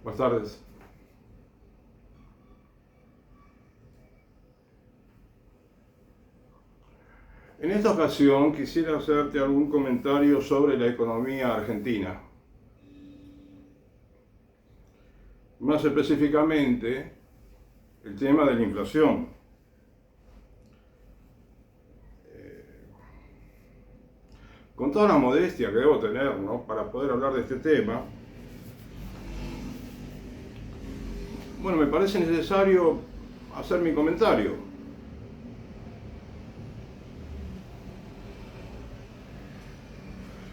Buenas tardes. En esta ocasión quisiera hacerte algún comentario sobre la economía argentina. Más específicamente, el tema de la inflación. Con toda la modestia que debo tener, ¿no?, para poder hablar de este tema, bueno, me parece necesario hacer mi comentario.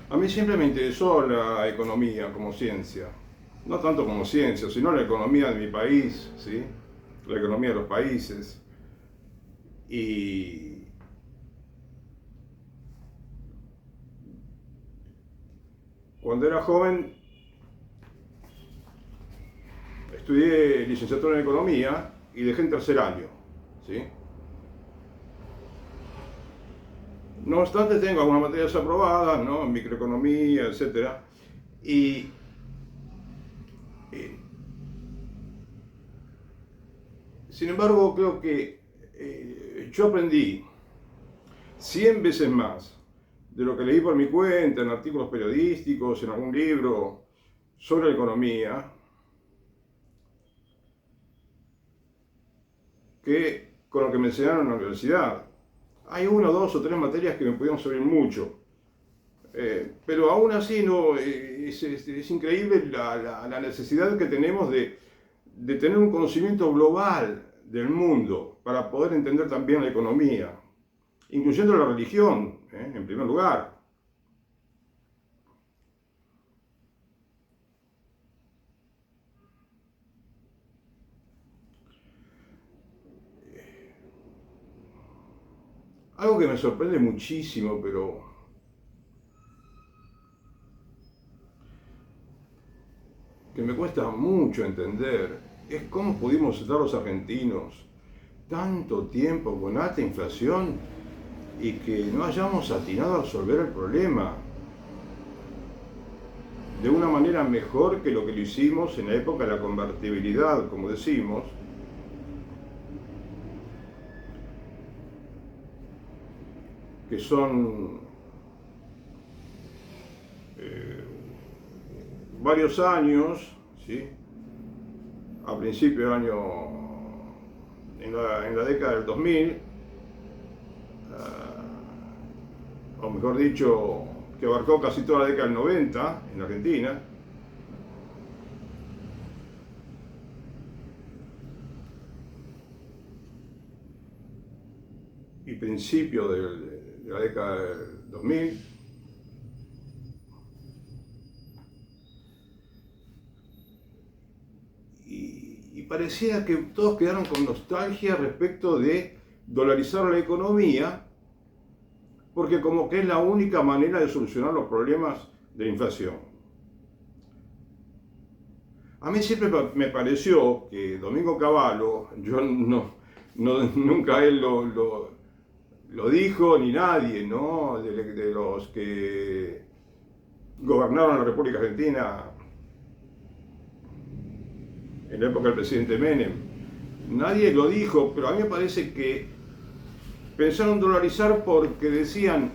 A mí siempre me interesó la economía como ciencia, no tanto como ciencia, sino la economía de mi país, ¿sí? La economía de los países. Y cuando era joven estudié licenciatura en economía y dejé en tercer año, ¿sí? No obstante, tengo algunas materias aprobadas, ¿no?, microeconomía, etc. Y sin embargo, creo que yo aprendí 100 veces más de lo que leí por mi cuenta, en artículos periodísticos, en algún libro sobre economía, que con lo que me enseñaron en la universidad. Hay una, dos o tres materias que me pudieron servir mucho, pero aún así no, es increíble la necesidad que tenemos de tener un conocimiento global del mundo para poder entender también la economía, incluyendo la religión, en primer lugar. Algo que me sorprende muchísimo, pero que me cuesta mucho entender, es cómo pudimos estar los argentinos tanto tiempo con alta inflación y que no hayamos atinado a resolver el problema de una manera mejor que lo que lo hicimos en la época de la convertibilidad, como decimos, que son varios años, ¿sí?, a principios del año, en la década del 2000, o mejor dicho, que abarcó casi toda la década del 90 en Argentina. Y principio de la década del 2000. Y parecía que todos quedaron con nostalgia respecto de dolarizar la economía, porque como que es la única manera de solucionar los problemas de la inflación. A mí siempre me pareció que Domingo Cavallo, yo nunca él lo dijo, ni nadie, ¿no?, de los que gobernaron la República Argentina en la época del presidente Menem, nadie lo dijo, pero a mí me parece que pensaron dolarizar porque decían,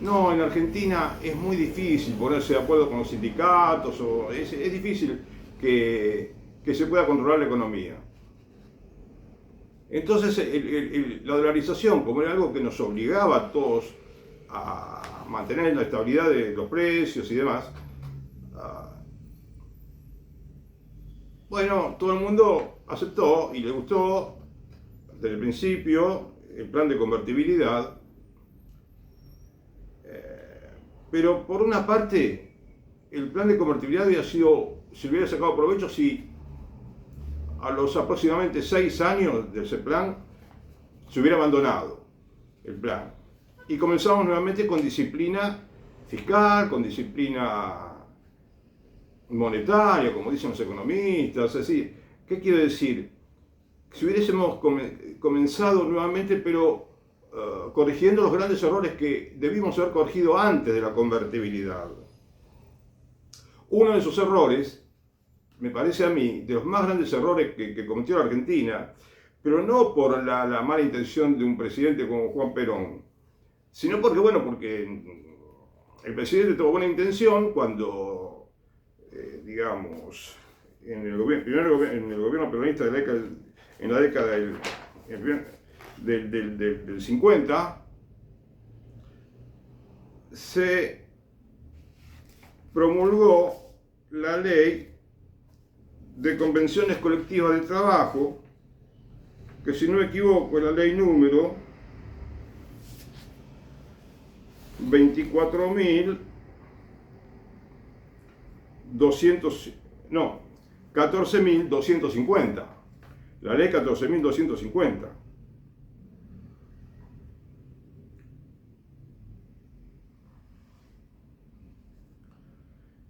no, en Argentina es muy difícil ponerse de acuerdo con los sindicatos, o es difícil que se pueda controlar la economía. Entonces la dolarización, como era algo que nos obligaba a todos a mantener la estabilidad de los precios y demás, bueno, todo el mundo aceptó y le gustó desde el principio el plan de convertibilidad, pero por una parte el plan de convertibilidad se hubiera sacado provecho si a los aproximadamente 6 años de ese plan se hubiera abandonado el plan y comenzamos nuevamente con disciplina fiscal, con disciplina monetaria, como dicen los economistas. Es decir, ¿qué quiero decir? Si hubiésemos comenzado nuevamente, pero corrigiendo los grandes errores que debimos haber corregido antes de la convertibilidad. Uno de esos errores me parece a mí, de los más grandes errores que cometió la Argentina, pero no por la mala intención de un presidente como Juan Perón, sino porque, bueno, porque el presidente tuvo buena intención cuando, digamos, en el gobierno peronista de en la década del 50, se promulgó la ley de convenciones colectivas de trabajo, que si no me equivoco es la ley número 24.200, no, 14.250, la ley 14.250.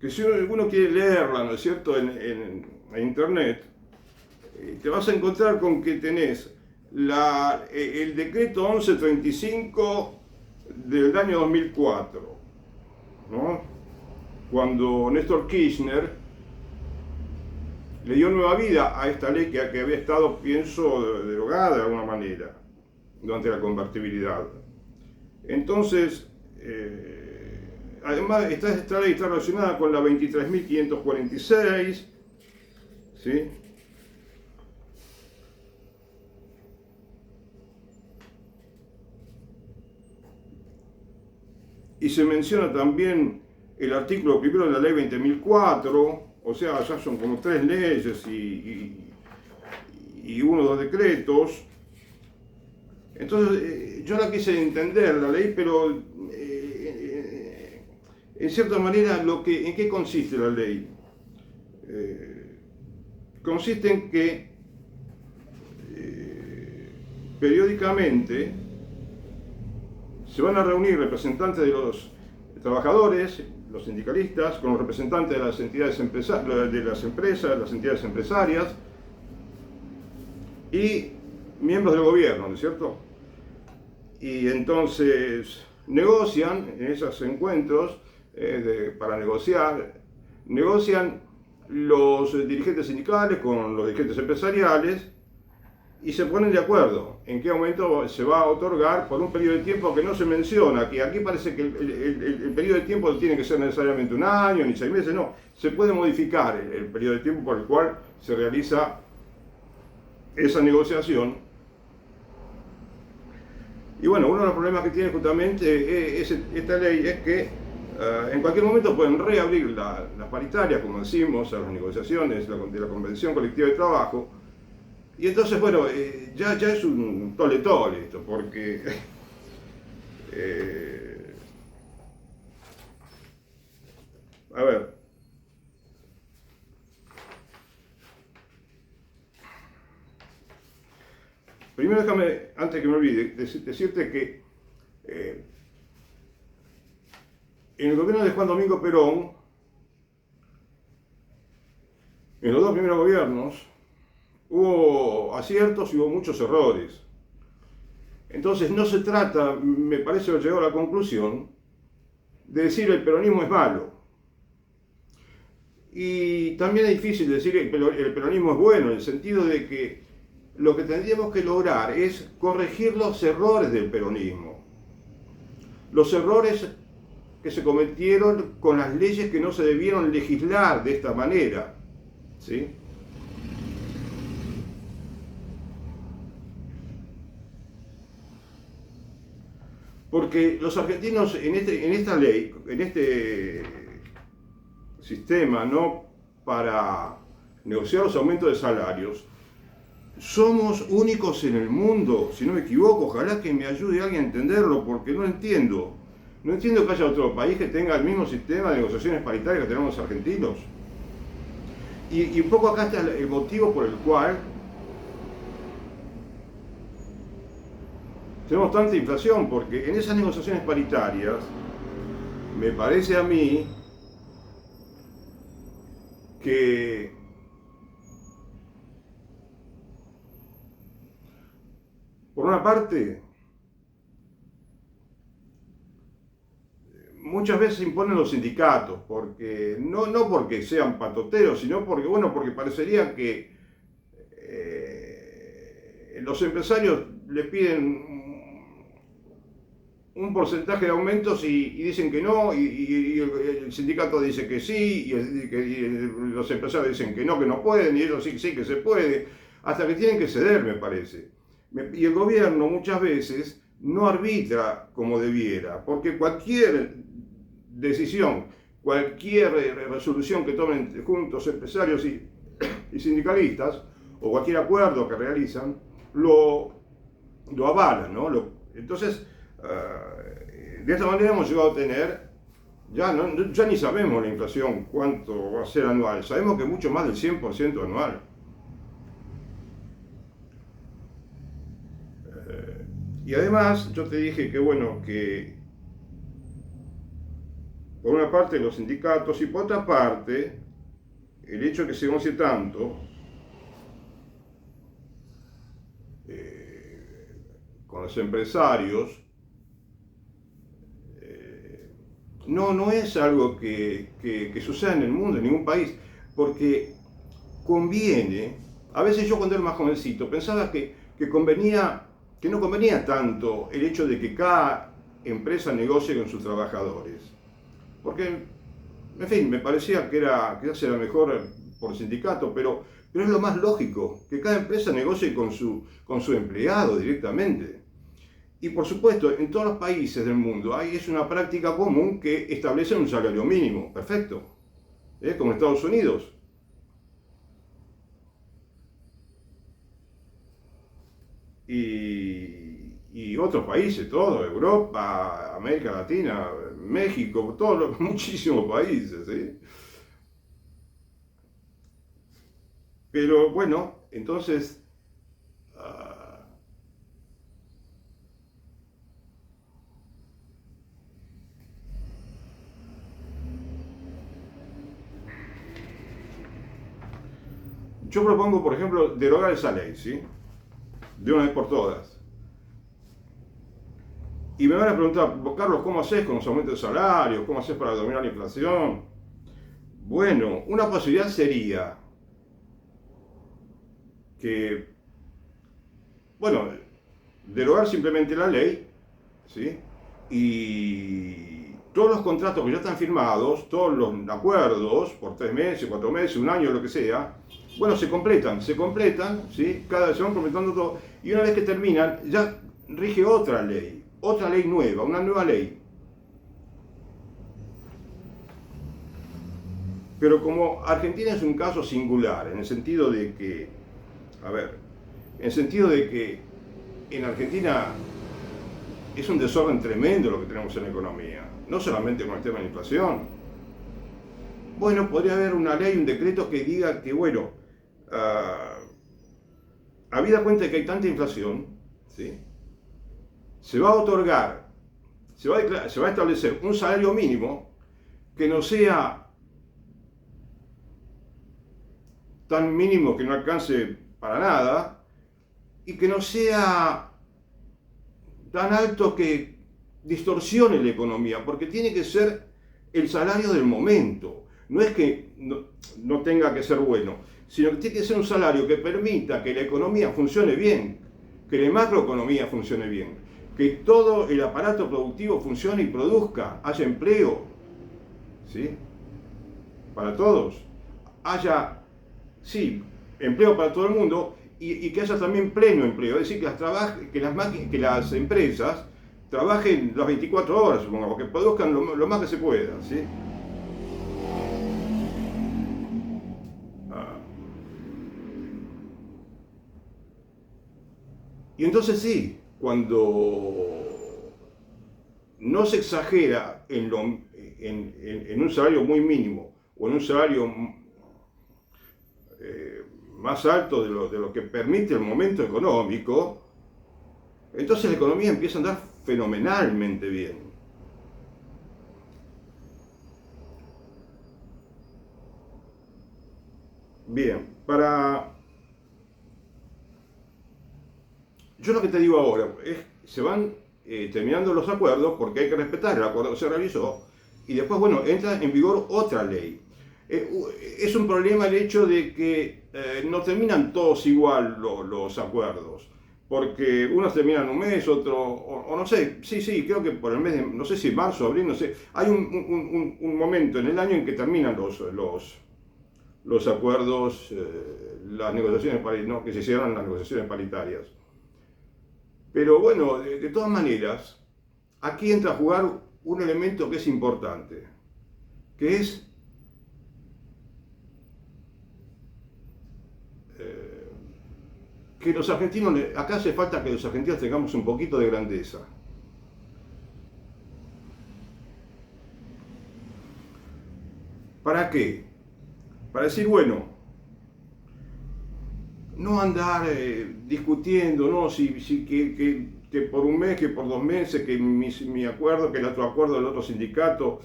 Que si uno quiere leerla, ¿no es cierto?, en internet, te vas a encontrar con que tenés el decreto 1135 del año 2004, ¿no? Cuando Néstor Kirchner le dio nueva vida a esta ley que había estado, pienso, derogada de alguna manera durante la convertibilidad. Entonces, además, esta ley está relacionada con la 23.546, ¿sí? Y se menciona también el artículo primero de la ley 20.004, o sea, ya son como 3 leyes y 1 o 2 decretos. Entonces, yo la quise entender, la ley, pero en cierta manera, ¿en qué consiste la ley? Consiste en que periódicamente se van a reunir representantes de los trabajadores, los sindicalistas, con los representantes de las entidades de las empresas, las entidades empresarias y miembros del gobierno, ¿no es cierto? Y entonces negocian en esos encuentros para negocian los dirigentes sindicales con los dirigentes empresariales y se ponen de acuerdo en qué aumento se va a otorgar por un periodo de tiempo que no se menciona, que aquí parece que el periodo de tiempo no tiene que ser necesariamente 1 año ni 6 meses, no, se puede modificar el periodo de tiempo por el cual se realiza esa negociación. Y bueno, uno de los problemas que tiene justamente esta ley es que en cualquier momento pueden reabrir las paritarias, como decimos, a las negociaciones de la Convención Colectiva de Trabajo. Y entonces, bueno, ya es un tole-tole esto, porque a ver, primero déjame, antes que me olvide, decirte que en el gobierno de Juan Domingo Perón, en los 2 primeros gobiernos, hubo aciertos y hubo muchos errores. Entonces no se trata, me parece haber llegado a la conclusión, de decir el peronismo es malo. Y también es difícil decir que el peronismo es bueno, en el sentido de que lo que tendríamos que lograr es corregir los errores del peronismo. Los errores que se cometieron con las leyes que no se debieron legislar de esta manera, ¿sí? Porque los argentinos en esta ley, en este sistema, ¿no?, para negociar los aumentos de salarios, somos únicos en el mundo, si no me equivoco. Ojalá que me ayude alguien a entenderlo, porque no entiendo. No entiendo que haya otro país que tenga el mismo sistema de negociaciones paritarias que tenemos los argentinos. Y un poco acá está el motivo por el cual tenemos tanta inflación, porque en esas negociaciones paritarias, me parece a mí que por una parte muchas veces imponen los sindicatos, porque no porque sean patoteros, sino porque, bueno, porque parecería que los empresarios le piden un porcentaje de aumentos y dicen que no, y el sindicato dice que sí, y los empresarios dicen que no pueden, y ellos sí que se puede, hasta que tienen que ceder, me parece. Y el gobierno muchas veces no arbitra como debiera, porque cualquier decisión, cualquier resolución que tomen juntos empresarios y sindicalistas, o cualquier acuerdo que realizan, lo avalan, ¿no? Entonces, de esta manera hemos llegado a tener, ya ni sabemos la inflación cuánto va a ser anual, sabemos que mucho más del 100% anual. Y además, yo te dije que bueno, que por una parte los sindicatos y por otra parte, el hecho de que se negocie tanto con los empresarios, no es algo que suceda en el mundo, en ningún país, porque conviene. A veces yo cuando era más jovencito pensaba que no convenía tanto el hecho de que cada empresa negocie con sus trabajadores, porque, en fin, me parecía que quizás era mejor por sindicato, pero es lo más lógico, que cada empresa negocie con su empleado directamente. Y por supuesto, en todos los países del mundo es una práctica común que establece un salario mínimo, perfecto, como en Estados Unidos. Y otros países, todo, Europa, América Latina, México, muchísimos países, ¿sí? Pero bueno, entonces, yo propongo, por ejemplo, derogar esa ley, ¿sí? De una vez por todas. Y me van a preguntar, Carlos, ¿cómo haces con los aumentos de salarios? ¿Cómo haces para dominar la inflación? Bueno, una posibilidad sería que, bueno, derogar simplemente la ley, ¿sí? Y todos los contratos que ya están firmados, todos los acuerdos, por 3 meses, 4 meses, un año, lo que sea, bueno, se completan, ¿sí? Se van completando todo, y una vez que terminan, ya rige otra ley nueva, una nueva ley. Pero como Argentina es un caso singular, en el sentido de que, en Argentina es un desorden tremendo lo que tenemos en la economía, no solamente con el tema de la inflación. Bueno, podría haber una ley, un decreto que diga que, bueno, habida cuenta de que hay tanta inflación, ¿sí? Se va a otorgar, se va a establecer un salario mínimo que no sea tan mínimo que no alcance para nada y que no sea tan alto que distorsione la economía, porque tiene que ser el salario del momento. No es que no tenga que ser bueno, sino que tiene que ser un salario que permita que la economía funcione bien, que la macroeconomía funcione bien, que todo el aparato productivo funcione y produzca, haya empleo, ¿sí? Para todos, haya, sí, empleo para todo el mundo y que haya también pleno empleo, es decir, que las empresas trabajen las 24 horas, supongamos, que produzcan lo más que se pueda, ¿sí? Y entonces sí, cuando no se exagera en un salario muy mínimo o en un salario más alto de lo que permite el momento económico, entonces la economía empieza a andar fenomenalmente bien. Bien, yo lo que te digo ahora es se van terminando los acuerdos porque hay que respetar el acuerdo que se realizó y después, bueno, entra en vigor otra ley. Es un problema el hecho de que no terminan todos igual los acuerdos, porque unos terminan un mes, otro, o no sé, sí, creo que por el mes de, no sé si marzo, abril, no sé, hay un momento en el año en que terminan los acuerdos, las negociaciones, ¿no? Que se cierran las negociaciones paritarias. Pero bueno, de todas maneras, aquí entra a jugar un elemento que es importante, que es que los argentinos, acá hace falta que los argentinos tengamos un poquito de grandeza. ¿Para qué? Para decir, bueno, no andar discutiendo, ¿no? Que por un mes, que por 2 meses, que mi acuerdo, que el otro acuerdo del otro sindicato,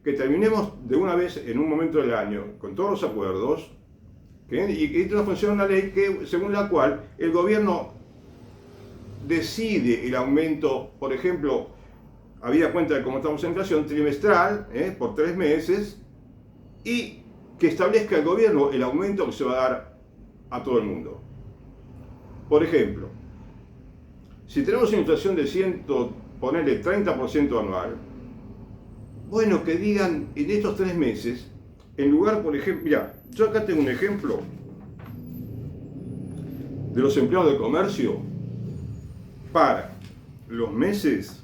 que terminemos de una vez en un momento del año con todos los acuerdos, y que entra en función una ley según la cual el gobierno decide el aumento, por ejemplo, habida cuenta de cómo estamos en inflación, trimestral, por 3 meses, y que establezca el gobierno el aumento que se va a dar a todo el mundo. Por ejemplo, si tenemos una inflación de ponerle 30% anual, bueno, que digan en estos 3 meses, en lugar, por ejemplo, mira, yo acá tengo un ejemplo de los empleados de comercio para los meses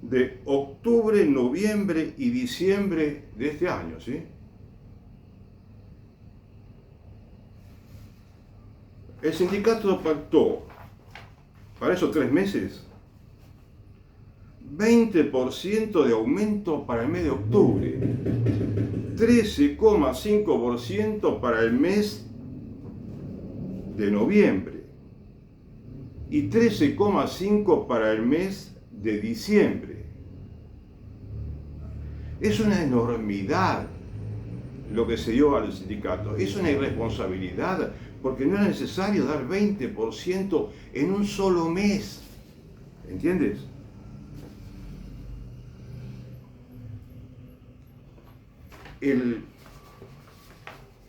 de octubre, noviembre y diciembre de este año, ¿sí? El sindicato pactó para esos 3 meses 20% de aumento para el mes de octubre, 13,5% para el mes de noviembre y 13,5% para el mes de diciembre. Es una enormidad lo que se dio al sindicato, es una irresponsabilidad, porque no era necesario dar 20% en un solo mes, ¿entiendes?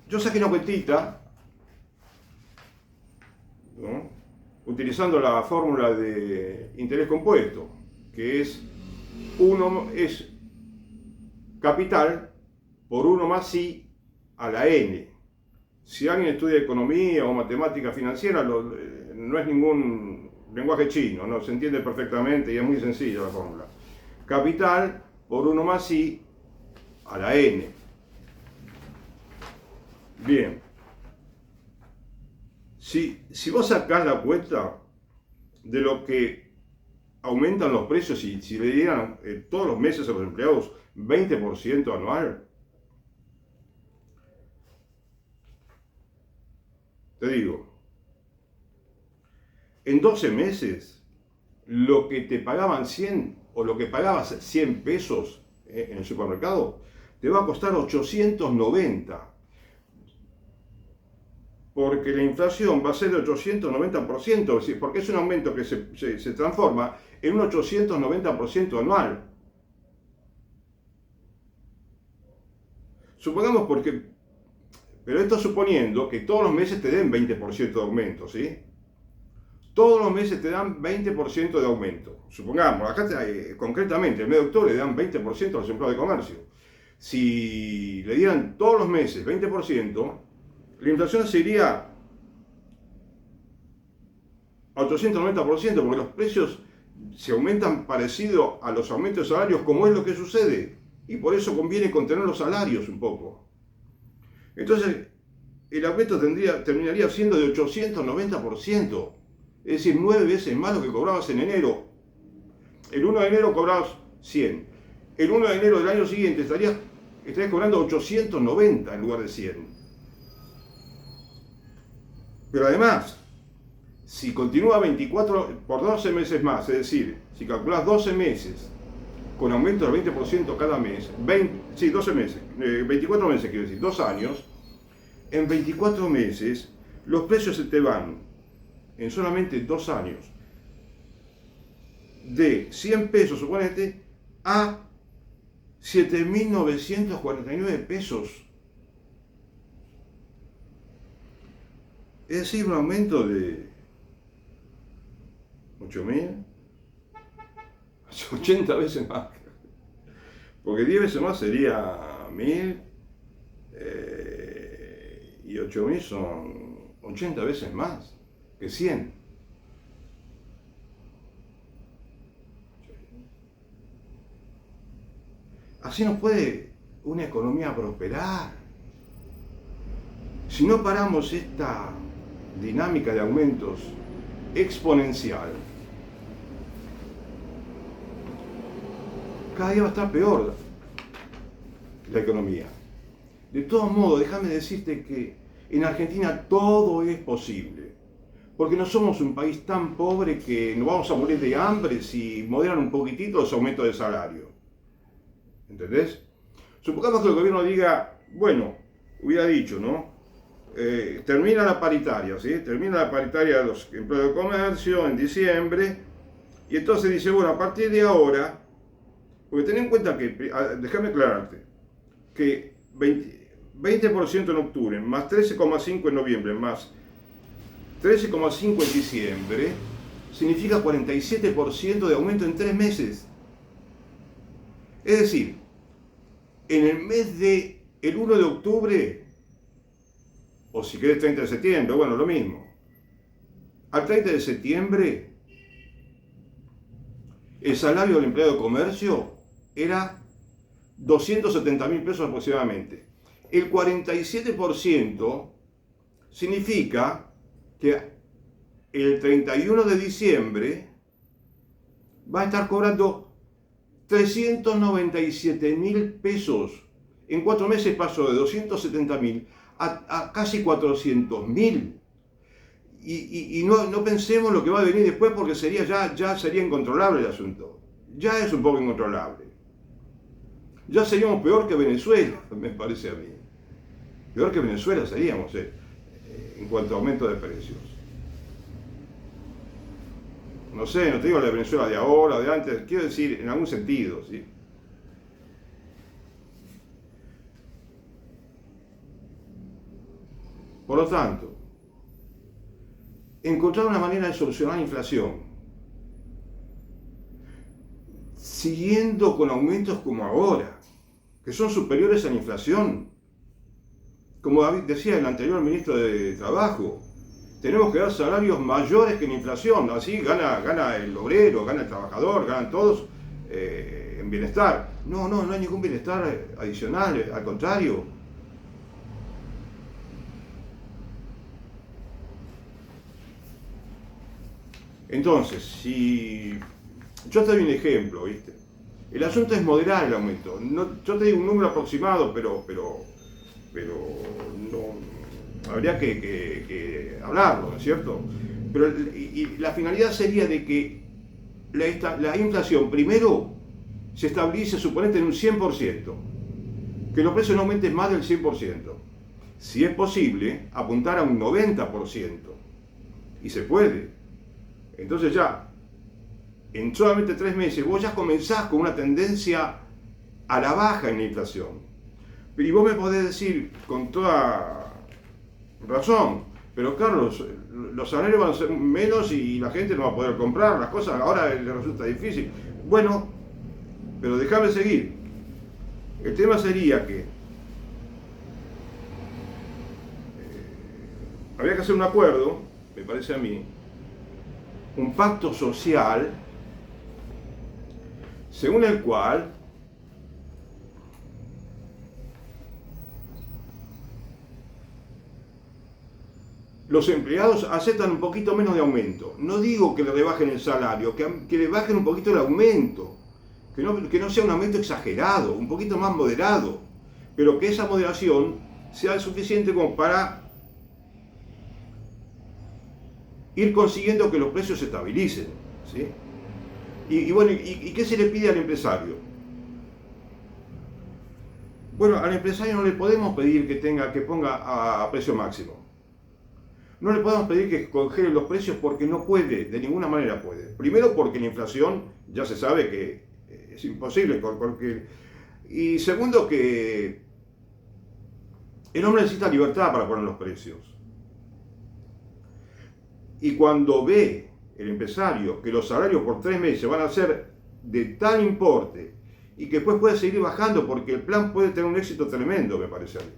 Yo saqué una cuentita, ¿no? Utilizando la fórmula de interés compuesto, que es capital por 1 más I a la N. Si alguien estudia economía o matemática financiera, no es ningún lenguaje chino, ¿no? Se entiende perfectamente y es muy sencilla la fórmula. Capital por 1 más I a la N. Bien, si vos sacás la cuenta de lo que aumentan los precios y si le dieran todos los meses a los empleados 20% anual, te digo, en 12 meses, lo que te pagaban 100 o lo que pagabas 100 pesos en el supermercado, te va a costar 890. Porque la inflación va a ser de 890%, porque es un aumento que se transforma en un 890% anual. Supongamos pero esto suponiendo que todos los meses te den 20% de aumento, ¿sí? Todos los meses te dan 20% de aumento. Supongamos, acá concretamente, el mes de octubre le dan 20% a los empleados de comercio. Si le dieran todos los meses 20%, la inflación sería a 890%, porque los precios se aumentan parecido a los aumentos de salarios, como es lo que sucede, y por eso conviene contener los salarios un poco. Entonces, el aumento terminaría siendo de 890%, es decir, 9 veces más lo que cobrabas en enero. El 1 de enero cobrabas 100, el 1 de enero del año siguiente estarías cobrando 890 en lugar de 100. Pero además, si continúa 24 por 12 meses más, es decir, si calculas 12 meses con aumento del 20% cada mes, 12 meses, 24 meses quiero decir, 2 años, en 24 meses los precios se te van, en solamente 2 años, de 100 pesos, suponete, a 7.949 pesos. Es decir, un aumento de 8.000, 80 veces más. Porque 10 veces más sería 1.000 y 8.000 son 80 veces más que 100. Así no puede una economía prosperar. Si no paramos esta dinámica de aumentos exponencial, cada día va a estar peor la economía. De todos modos, déjame decirte que en Argentina todo es posible, porque no somos un país tan pobre que nos vamos a morir de hambre si moderan un poquitito los aumentos de salario. ¿Entendés? Supongamos que el gobierno diga, bueno, hubiera dicho, ¿no? Termina la paritaria, ¿sí? Termina la paritaria de los empleados de comercio en diciembre, y entonces dice, bueno, a partir de ahora, porque ten en cuenta que, déjame aclararte, que 20% en octubre, más 13,5 en noviembre, más 13,5 en diciembre, significa 47% de aumento en 3 meses. Es decir, en el mes de el 1 de octubre, o si querés 30 de septiembre, bueno, lo mismo, al 30 de septiembre, el salario del empleado de comercio era 270.000 pesos aproximadamente. El 47% significa que el 31 de diciembre va a estar cobrando 397.000 pesos. En 4 meses pasó de 270.000 a casi 400.000. Y no pensemos lo que va a venir después, porque ya sería incontrolable el asunto. Ya es un poco incontrolable. Ya seríamos peor que Venezuela, me parece a mí. Peor que Venezuela seríamos en cuanto a aumento de precios. No sé, no te digo la de Venezuela de ahora, de antes, quiero decir en algún sentido, ¿sí? Por lo tanto, encontrar una manera de solucionar la inflación, siguiendo con aumentos como ahora, que son superiores a la inflación. Como David decía el anterior ministro de Trabajo, tenemos que dar salarios mayores que la inflación, así gana el obrero, gana el trabajador, ganan todos en bienestar. No hay ningún bienestar adicional, al contrario. Entonces, si yo te doy un ejemplo, ¿viste? El asunto es moderar el aumento. No, yo te digo un número aproximado, pero no, habría que hablarlo, ¿no es cierto? Pero y la finalidad sería de que la inflación primero se estabilice, suponete, en un 100%, que los precios no aumenten más del 100%. Si es posible, apuntar a un 90%, y se puede. Entonces ya, en solamente 3 meses, vos ya comenzás con una tendencia a la baja en la inflación. Y vos me podés decir con toda razón, pero Carlos, los salarios van a ser menos y la gente no va a poder comprar las cosas, ahora le resulta difícil. Bueno, pero déjame seguir. El tema sería que habría que hacer un acuerdo, me parece a mí, un pacto social, según el cual los empleados aceptan un poquito menos de aumento. No digo que le rebajen el salario, que le bajen un poquito el aumento, que no sea un aumento exagerado, un poquito más moderado, pero que esa moderación sea suficiente como para ir consiguiendo que los precios se estabilicen, ¿sí? Y bueno, ¿y qué se le pide al empresario? Bueno, al empresario no le podemos pedir que ponga a precio máximo. No le podemos pedir que congele los precios porque no puede, de ninguna manera puede. Primero porque la inflación ya se sabe que es imposible. Y segundo, que el hombre necesita libertad para poner los precios. Y cuando ve el empresario que los salarios por 3 meses van a ser de tal importe y que después puede seguir bajando porque el plan puede tener un éxito tremendo, me parece a mí.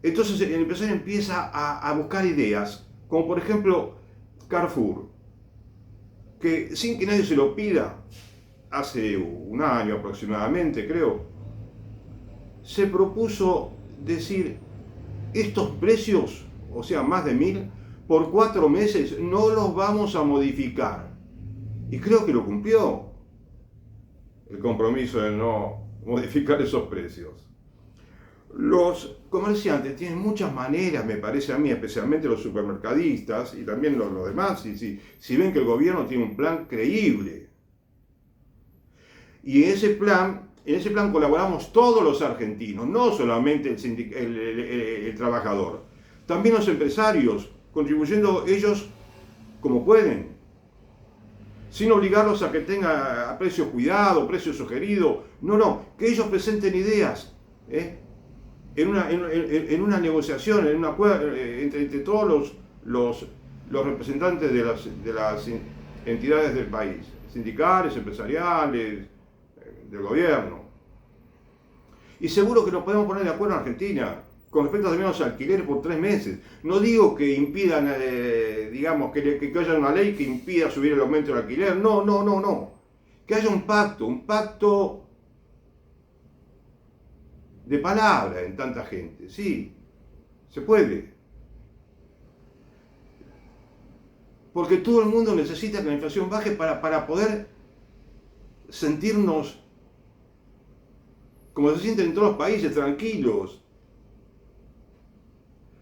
Entonces el empresario empieza a buscar ideas, como por ejemplo Carrefour, que sin que nadie se lo pida, hace un año aproximadamente, creo, se propuso decir, estos precios, o sea, más de 1000, por 4 meses no los vamos a modificar. Y creo que lo cumplió, el compromiso de no modificar esos precios. Los comerciantes tienen muchas maneras, me parece a mí, especialmente los supermercadistas y también los demás, si ven que el gobierno tiene un plan creíble. Y en ese plan colaboramos todos los argentinos, no solamente el trabajador, también los empresarios, contribuyendo ellos como pueden, sin obligarlos a que tenga a precio cuidado, precio sugerido, no, que ellos presenten ideas, en una negociación, en un acuerdo entre todos los representantes de las entidades del país, sindicales, empresariales, del gobierno. Y seguro que nos podemos poner de acuerdo en Argentina con respecto también a los alquileres por 3 meses. No digo que impidan, digamos, que haya una ley que impida subir el aumento del alquiler. No. Que haya un pacto de palabra en tanta gente. Sí, se puede. Porque todo el mundo necesita que la inflación baje para poder sentirnos como se sienten en todos los países, tranquilos,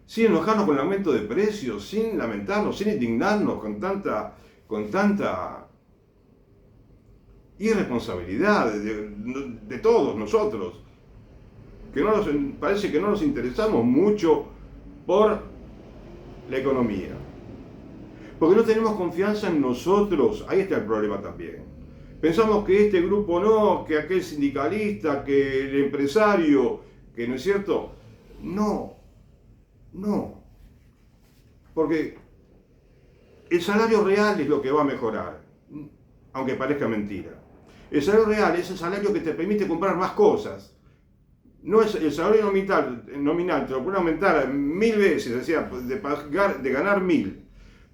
sin enojarnos con el aumento de precios, sin lamentarnos, sin indignarnos con tanta irresponsabilidad de todos nosotros, que parece que no nos interesamos mucho por la economía, porque no tenemos confianza en nosotros. Ahí está el problema también. Pensamos que este grupo no, que aquel sindicalista, que el empresario, que no es cierto. No. Porque el salario real es lo que va a mejorar, aunque parezca mentira. El salario real es el salario que te permite comprar más cosas. No es el salario nominal, te lo pueden aumentar 1000 veces, o sea, de ganar 1000.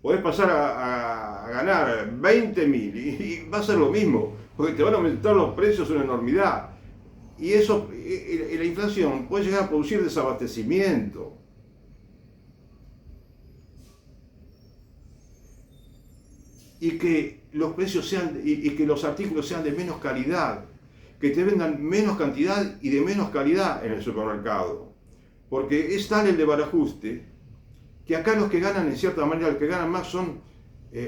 Podés pasar a ganar 20.000 y va a ser lo mismo, porque te van a aumentar los precios una enormidad. Y eso, la inflación puede llegar a producir desabastecimiento. Y que los precios sean, y que los artículos sean de menos calidad, que te vendan menos cantidad y de menos calidad en el supermercado. Porque es tal el desbarajuste que acá los que ganan, en cierta manera, los que ganan más son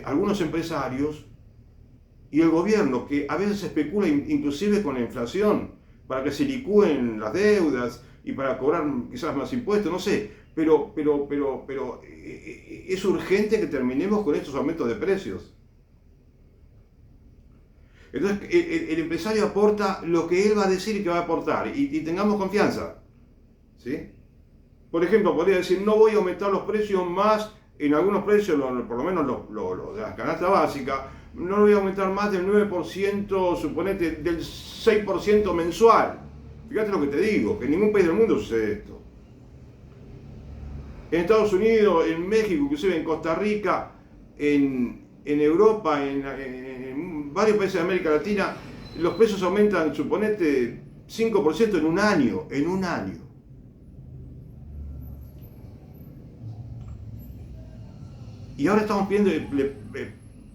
algunos empresarios y el gobierno, que a veces especula inclusive con la inflación, para que se licúen las deudas y para cobrar quizás más impuestos, no sé, pero es urgente que terminemos con estos aumentos de precios. Entonces el empresario aporta lo que él va a decir y que va a aportar, y tengamos confianza, ¿sí? Por ejemplo, podría decir, no voy a aumentar los precios más, en algunos precios, por lo menos los de la canasta básica, no lo voy a aumentar más del 9%, suponete, del 6% mensual. Fíjate lo que te digo, que en ningún país del mundo sucede esto. En Estados Unidos, en México, inclusive en Costa Rica, en Europa, en varios países de América Latina, los precios aumentan, suponete, 5% en un año. Y ahora estamos pidiendo,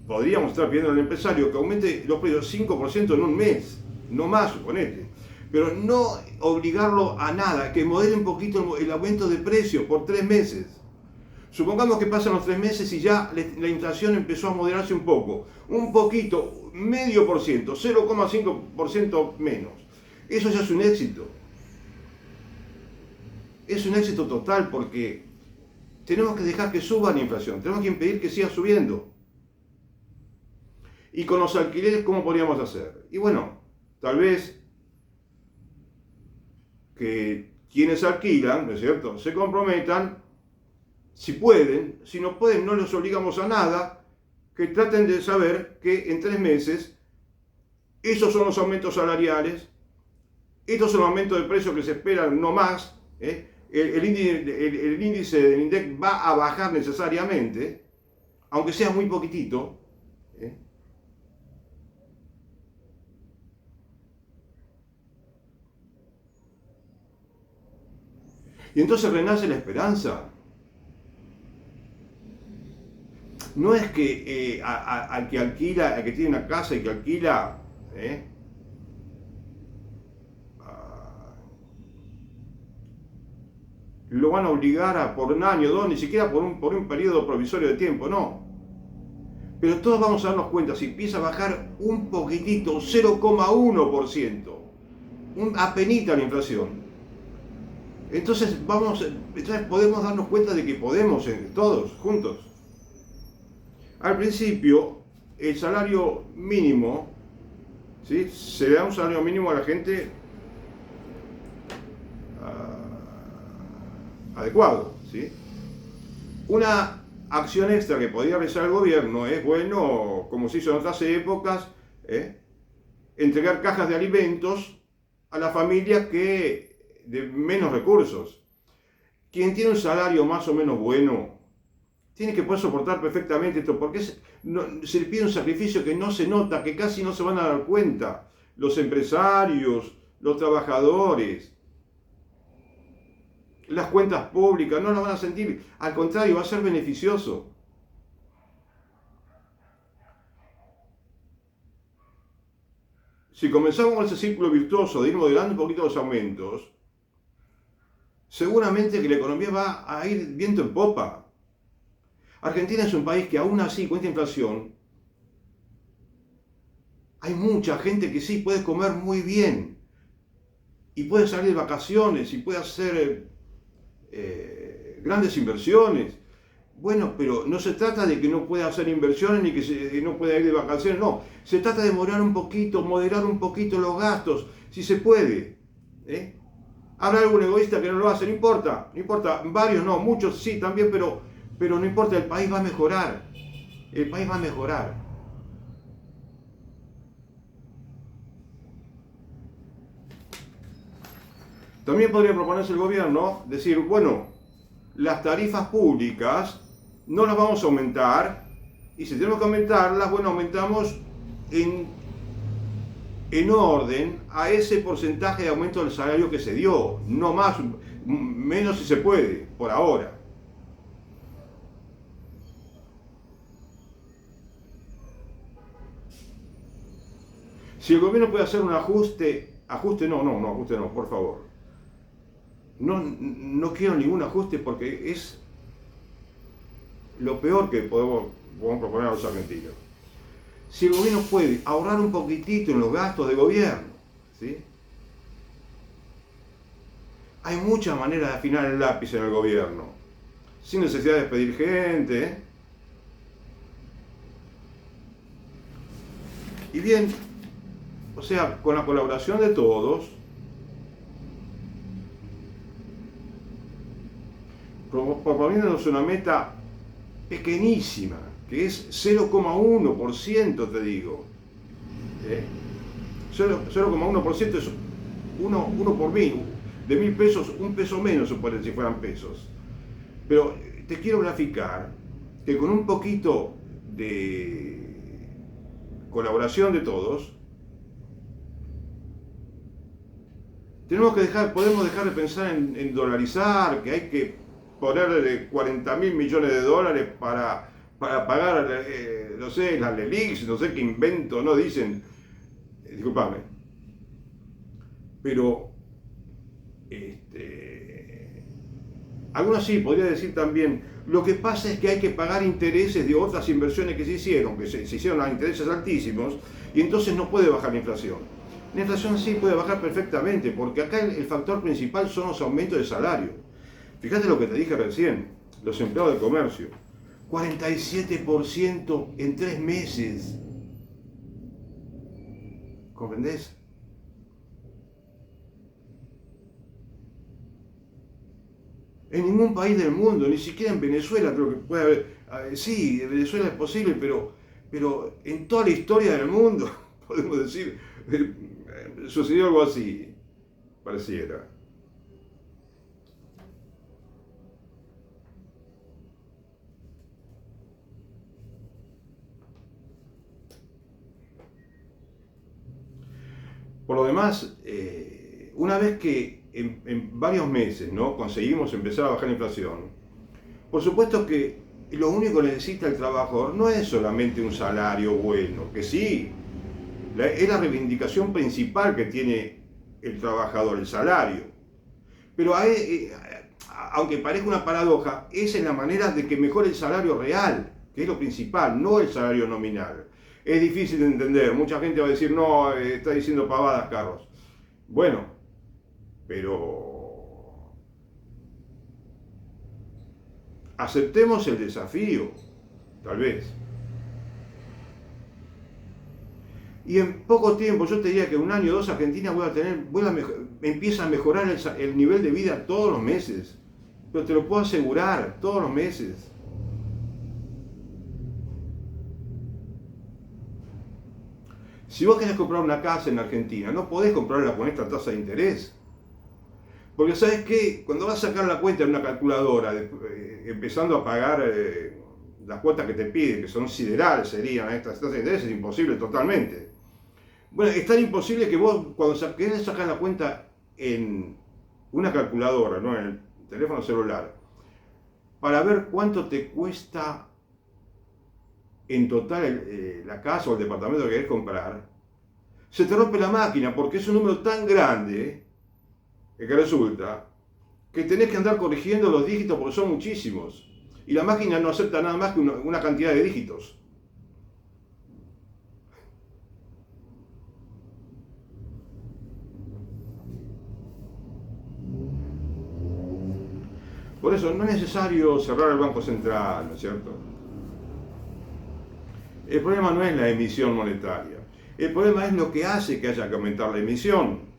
podríamos estar pidiendo al empresario que aumente los precios 5% en un mes, no más, suponete. Pero no obligarlo a nada, que modele un poquito el aumento de precios por 3 meses. Supongamos que pasan los 3 meses y ya la inflación empezó a moderarse un poco, un poquito, 0,5%, 0,5% menos. Eso ya es un éxito. Es un éxito total porque tenemos que dejar que suba la inflación, tenemos que impedir que siga subiendo. Y con los alquileres, ¿cómo podríamos hacer? Y bueno, tal vez que quienes alquilan, ¿no es cierto?, se comprometan, si pueden, si no pueden, no los obligamos a nada, que traten de saber que en 3 meses esos son los aumentos salariales, estos son los aumentos de precios que se esperan, no más, el índice del INDEC va a bajar necesariamente, aunque sea muy poquitito, ¿eh? Y entonces renace la esperanza. No es que al que alquila, al que tiene una casa y que alquila, lo van a obligar a por un año, 2, ni siquiera por un periodo provisorio de tiempo, no. Pero todos vamos a darnos cuenta, si empieza a bajar un poquitito, 0,1%, apenita la inflación, entonces podemos darnos cuenta de que podemos, todos juntos. Al principio, el salario mínimo, ¿sí?, se le da un salario mínimo a la gente adecuado, ¿sí? Una acción extra que podría realizar el gobierno es, bueno, como se hizo en otras épocas, entregar cajas de alimentos a las familias de menos recursos. Quien tiene un salario más o menos bueno tiene que poder soportar perfectamente esto, porque se le pide un sacrificio que no se nota, que casi no se van a dar cuenta los empresarios, los trabajadores, las cuentas públicas, no lo van a sentir, al contrario, va a ser beneficioso. Si comenzamos con ese círculo virtuoso de ir moderando un poquito los aumentos, seguramente que la economía va a ir viento en popa. Argentina es un país que aún así, con esta inflación, hay mucha gente que sí puede comer muy bien y puede salir de vacaciones y puede hacer grandes inversiones. Bueno, pero no se trata de que no pueda hacer inversiones ni que no pueda ir de vacaciones, no. Se trata de moderar un poquito los gastos, si se puede. ¿Habrá algún egoísta que no lo hace? No importa, varios no, muchos sí también, pero no importa, el país va a mejorar. El país va a mejorar. También podría proponerse el gobierno decir, bueno, las tarifas públicas no las vamos a aumentar, y si tenemos que aumentarlas, bueno, aumentamos en orden a ese porcentaje de aumento del salario que se dio, no más, menos si se puede, por ahora. Si el gobierno puede hacer un ajuste no, por favor. No quiero ningún ajuste porque es lo peor que podemos proponer a los argentinos. Si el gobierno puede ahorrar un poquitito en los gastos de gobierno, ¿sí?, hay muchas maneras de afinar el lápiz en el gobierno, sin necesidad de despedir gente. Y bien, o sea, con la colaboración de todos, proponiéndonos una meta pequeñísima, que es 0,1%, te digo. 0,1% es uno por 1000. De 1000 pesos, un peso menos, supone, si fueran pesos. Pero te quiero graficar que con un poquito de colaboración de todos, podemos dejar de pensar en dolarizar, que hay que ponerle 40.000 millones de dólares para pagar, no sé, las LELIQs, no sé qué invento, no dicen, discúlpame, pero algunos sí, podría decir también, lo que pasa es que hay que pagar intereses de otras inversiones que se hicieron a intereses altísimos, y entonces no puede bajar la inflación. La inflación sí puede bajar perfectamente, porque acá el factor principal son los aumentos de salario. Fíjate lo que te dije recién, los empleados de comercio, 47% en 3 meses. ¿Comprendés? En ningún país del mundo, ni siquiera en Venezuela creo que puede haber. Sí, en Venezuela es posible, pero en toda la historia del mundo, podemos decir, sucedió algo así, pareciera. Por lo demás, una vez que en varios meses, ¿no?, conseguimos empezar a bajar la inflación, por supuesto que lo único que necesita el trabajador no es solamente un salario bueno, que sí, es la reivindicación principal que tiene el trabajador, el salario. Pero aunque parezca una paradoja, esa es la manera de que mejore el salario real, que es lo principal, no el salario nominal. Es difícil de entender, mucha gente va a decir, no, está diciendo pavadas, Carlos. Bueno, pero aceptemos el desafío, tal vez. Y en poco tiempo, yo te diría que un año o dos, Argentina empieza a mejorar el nivel de vida todos los meses. Pero te lo puedo asegurar, todos los meses. Si vos querés comprar una casa en Argentina, no podés comprarla con esta tasa de interés. Porque ¿sabes qué? Cuando vas a sacar la cuenta en una calculadora, empezando a pagar las cuotas que te piden, que son siderales serían estas tasas de interés, es imposible totalmente. Bueno, es tan imposible que vos, cuando querés sacar la cuenta en una calculadora, ¿no?, en el teléfono celular, para ver cuánto te cuesta en total la casa o el departamento que querés comprar, se te rompe la máquina porque es un número tan grande que resulta que tenés que andar corrigiendo los dígitos porque son muchísimos. Y la máquina no acepta nada más que una cantidad de dígitos. Por eso no es necesario cerrar el Banco Central, ¿no es cierto? El problema no es la emisión monetaria. El problema es lo que hace que haya que aumentar la emisión.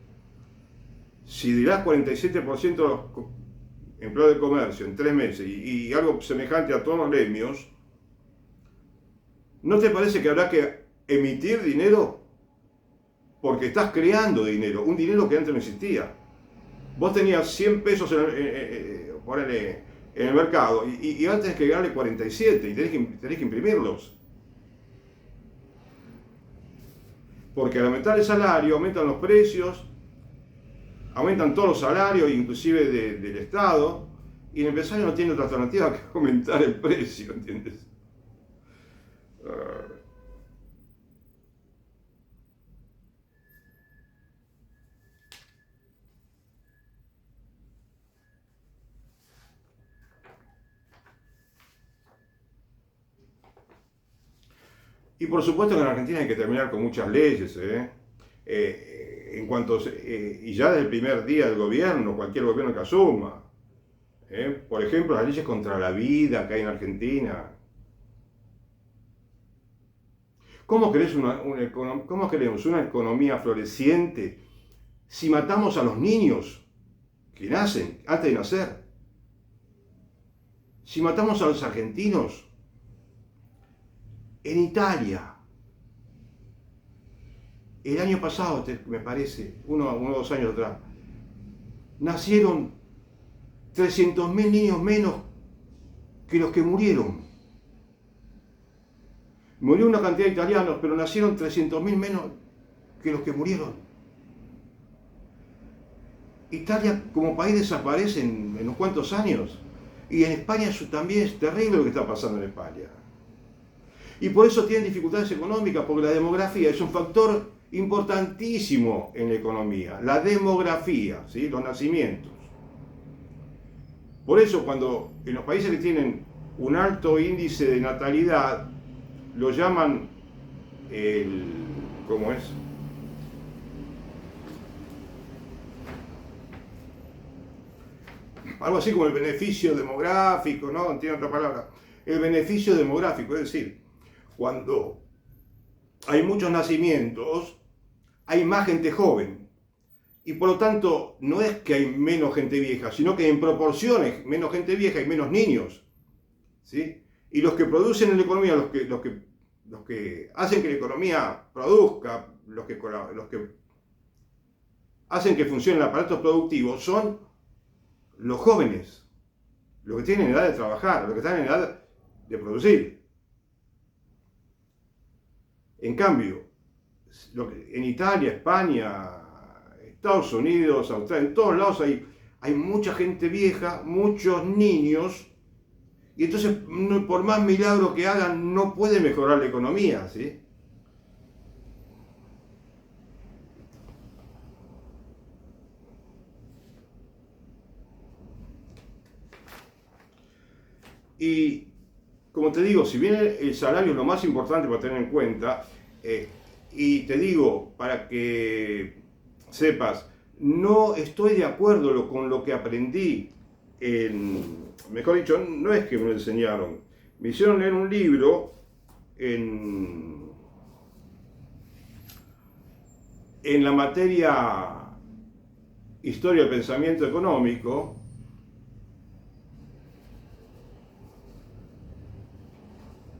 Si dirás 47% de los empleados de comercio en 3 meses y algo semejante a todos los gremios, ¿no te parece que habrá que emitir dinero? Porque estás creando dinero, un dinero que antes no existía. Vos tenías 100 pesos en el mercado y ahora tenés que darle 47 y tenés que imprimirlos. Porque al aumentar el salario, aumentan los precios, aumentan todos los salarios, inclusive del Estado, y el empresario no tiene otra alternativa que aumentar el precio, ¿entiendes? Y por supuesto que en Argentina hay que terminar con muchas leyes, y ya desde el primer día del gobierno, cualquier gobierno que asuma. Por ejemplo, las leyes contra la vida que hay en Argentina. ¿Cómo queremos una economía floreciente si matamos a los niños que nacen antes de nacer? Si matamos a los argentinos. En Italia, el año pasado, me parece, uno o 2 años atrás, nacieron 300.000 niños menos que los que murieron. Murió una cantidad de italianos, pero nacieron 300.000 menos que los que murieron. Italia como país desaparece en unos cuantos años. Y en España eso también es terrible lo que está pasando en España. Y por eso tienen dificultades económicas, porque la demografía es un factor importantísimo en la economía. La demografía, ¿sí?, los nacimientos. Por eso cuando en los países que tienen un alto índice de natalidad, lo llaman ¿cómo es? Algo así como el beneficio demográfico, ¿no? Tiene otra palabra. El beneficio demográfico, es decir, cuando hay muchos nacimientos, hay más gente joven. y por lo tanto no es que hay menos gente vieja, sino que en proporciones menos gente vieja y menos niños, ¿sí? Y los que producen en la economía, los que hacen que la economía produzca, los que hacen que funcione el aparato productivo, son los jóvenes, los que tienen edad de trabajar, los que están en edad de producir. En cambio, en Italia, España, Estados Unidos, Australia, en todos lados hay mucha gente vieja, muchos niños, y entonces por más milagro que hagan no puede mejorar la economía, ¿sí? Y como te digo, si bien el salario es lo más importante para tener en cuenta, y te digo, para que sepas, no estoy de acuerdo con lo que aprendí mejor dicho, no es que me lo enseñaron, me hicieron leer un libro en la materia Historia del Pensamiento Económico,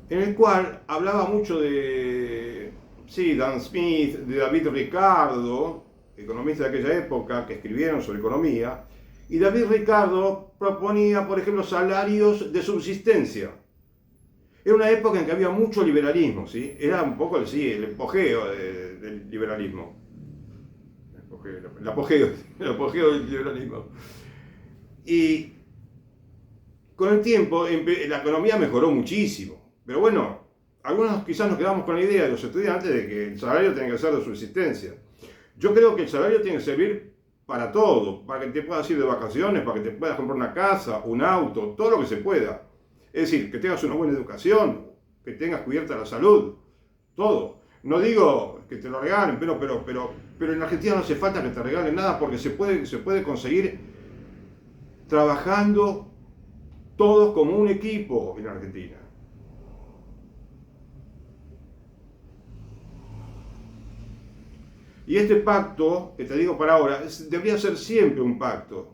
en el cual hablaba mucho de, sí, Dan Smith, de David Ricardo, economista de aquella época, que escribieron sobre economía, y David Ricardo proponía, por ejemplo, salarios de subsistencia. Era una época en que había mucho liberalismo, ¿sí? Era un poco el apogeo del liberalismo. El apogeo del liberalismo. Y con el tiempo la economía mejoró muchísimo. Pero bueno, algunos quizás nos quedamos con la idea de los estudiantes de que el salario tiene que ser de subsistencia. Yo creo que el salario tiene que servir para todo, para que te puedas ir de vacaciones, para que te puedas comprar una casa, un auto, todo lo que se pueda. Es decir, que tengas una buena educación, que tengas cubierta la salud, todo. No digo que te lo regalen, pero en Argentina no hace falta que te regalen nada porque se puede conseguir trabajando todos como un equipo en Argentina. Y este pacto, que te digo para ahora, debería ser siempre un pacto.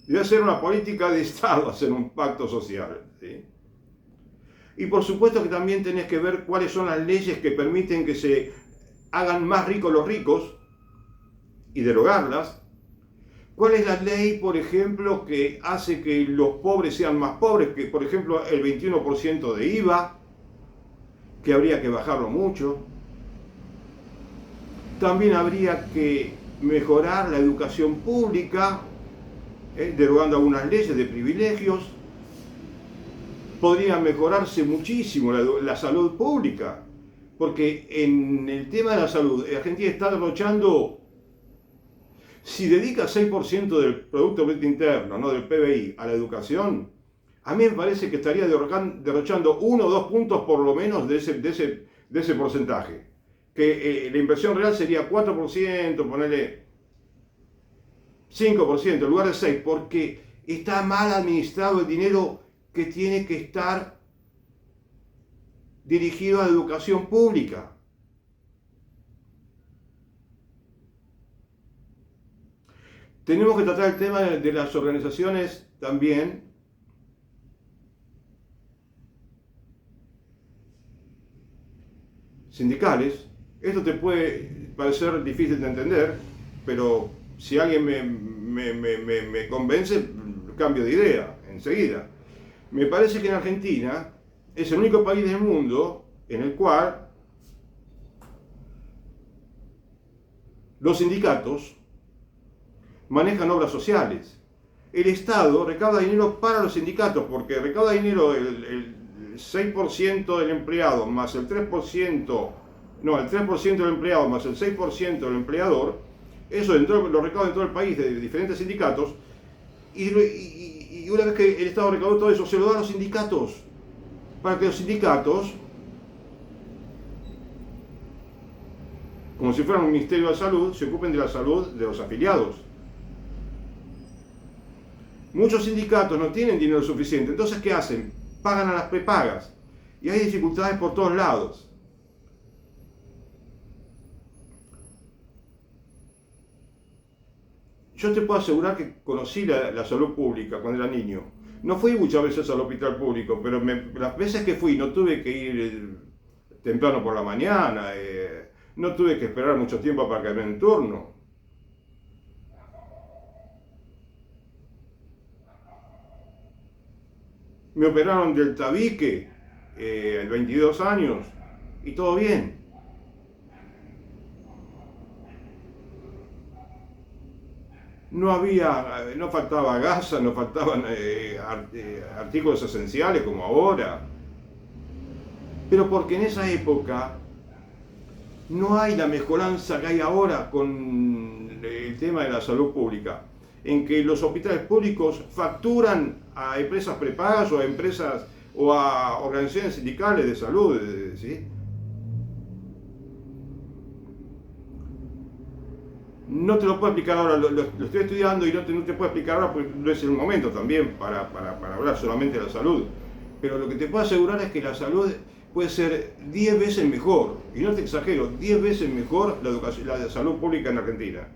Debería ser una política de Estado hacer un pacto social, ¿sí? Y por supuesto que también tenés que ver cuáles son las leyes que permiten que se hagan más ricos los ricos y derogarlas. ¿Cuál es la ley, por ejemplo, que hace que los pobres sean más pobres? Que, por ejemplo, el 21% de IVA, que habría que bajarlo mucho. También habría que mejorar la educación pública, derogando algunas leyes de privilegios. Podría mejorarse muchísimo la salud pública, porque en el tema de la salud, Argentina está derrochando, si dedica 6% del Producto Bruto Interno, no del PBI, a la educación, a mí me parece que estaría derrochando 1 o 2 puntos por lo menos de ese porcentaje. Que la inversión real sería 4%, ponerle 5% en lugar de 6%, porque está mal administrado el dinero que tiene que estar dirigido a la educación pública. Tenemos que tratar el tema de las organizaciones también, sindicales. Esto te puede parecer difícil de entender, pero si alguien me convence, cambio de idea enseguida. Me parece que en Argentina es el único país del mundo en el cual los sindicatos manejan obras sociales. El Estado recauda dinero para los sindicatos, porque recauda dinero el 6% del empleado más el 3%, no, el 3% del empleado más el 6% del empleador, eso lo recauda en todo el país de diferentes sindicatos, y una vez que el Estado recaudó todo eso, se lo da a los sindicatos, para que los sindicatos, como si fueran un ministerio de salud, se ocupen de la salud de los afiliados. Muchos sindicatos no tienen dinero suficiente, entonces ¿qué hacen? Pagan a las prepagas, y hay dificultades por todos lados. yo te puedo asegurar que conocí la salud pública cuando era niño. No fui muchas veces al hospital público, pero las veces que fui no tuve que ir temprano por la mañana, no tuve que esperar mucho tiempo para que me den turno. Me operaron del tabique a 22 años y todo bien. No faltaba gasa, no faltaban artículos esenciales como ahora. Pero porque en esa época no hay la mejoranza que hay ahora con el tema de la salud pública, en que los hospitales públicos facturan a empresas prepagas o a empresas o a organizaciones sindicales de salud, ¿sí? No te lo puedo explicar ahora, lo estoy estudiando y no te puedo explicar ahora porque no es el momento también para hablar solamente de la salud. Pero lo que te puedo asegurar es que la salud puede ser 10 veces mejor, y no te exagero, 10 veces mejor la salud pública en Argentina.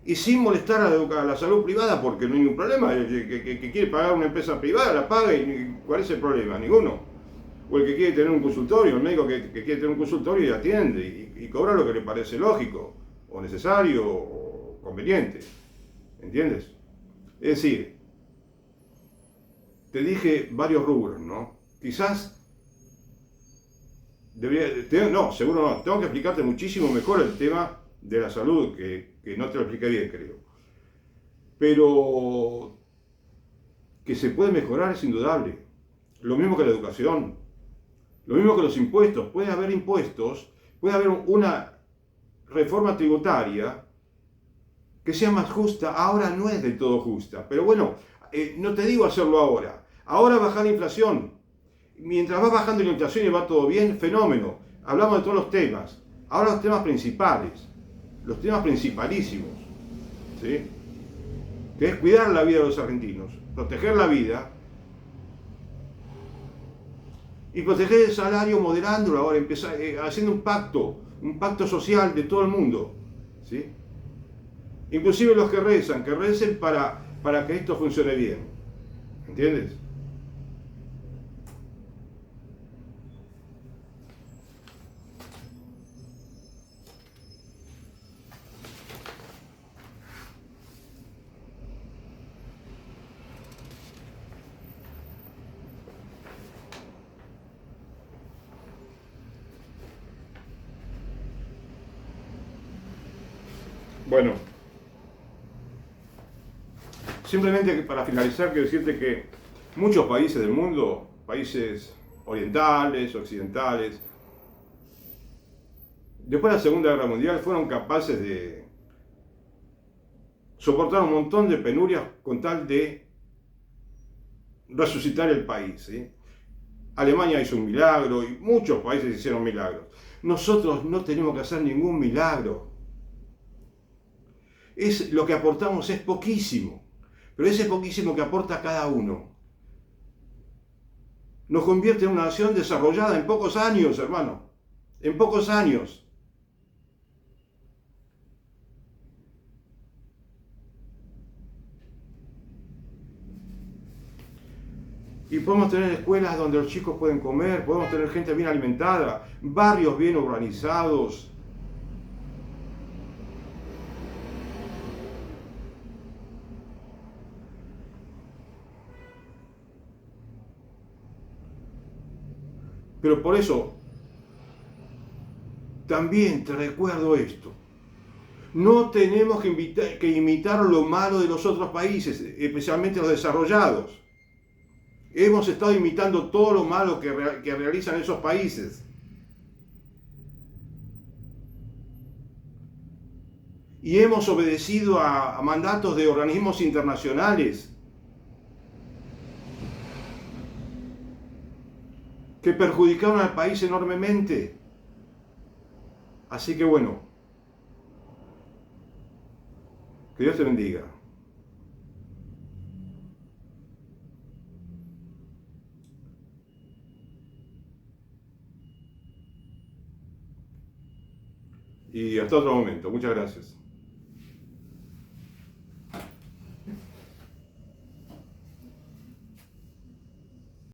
Y sin molestar a la salud privada, porque no hay ningún problema. El que quiere pagar una empresa privada la paga, y ¿cuál es el problema? Ninguno. O el que quiere tener un consultorio, el médico que quiere tener un consultorio y atiende, y cobra lo que le parece lógico, o necesario, o conveniente. ¿Entiendes? Es decir, te dije varios rubros, ¿no? Quizás no, seguro no. Tengo que explicarte muchísimo mejor el tema de la salud, que no te lo expliqué bien, creo. Pero que se puede mejorar es indudable. Lo mismo que la educación. Lo mismo que los impuestos. Puede haber impuestos, puede haber una reforma tributaria que sea más justa. Ahora no es del todo justa. Pero bueno, no te digo hacerlo ahora. Ahora bajar la inflación. Mientras va bajando la inflación y va todo bien, fenómeno. Hablamos de todos los temas. Ahora los temas principales. Los temas principalísimos. ¿Sí? Que es cuidar la vida de los argentinos. Proteger la vida. Y proteger el salario moderándolo ahora, empezar, haciendo un pacto social de todo el mundo. ¿Sí? Inclusive los que recen para que esto funcione bien. ¿Entiendes? Bueno, simplemente para finalizar quiero decirte que muchos países del mundo, países orientales, occidentales, después de la Segunda Guerra Mundial fueron capaces de soportar un montón de penurias con tal de resucitar el país. ¿Sí? Alemania hizo un milagro y muchos países hicieron milagros. Nosotros no tenemos que hacer ningún milagro. Lo que aportamos es poquísimo, pero ese poquísimo que aporta cada uno nos convierte en una nación desarrollada en pocos años, hermano, en pocos años. Y podemos tener escuelas donde los chicos pueden comer, podemos tener gente bien alimentada, barrios bien urbanizados. Pero por eso, también te recuerdo esto. No tenemos que imitar lo malo de los otros países, especialmente los desarrollados. Hemos estado imitando todo lo malo que realizan esos países. Y hemos obedecido a mandatos de organismos internacionales que perjudicaron al país enormemente. Así que bueno, que Dios te bendiga. Y hasta otro momento. Muchas gracias.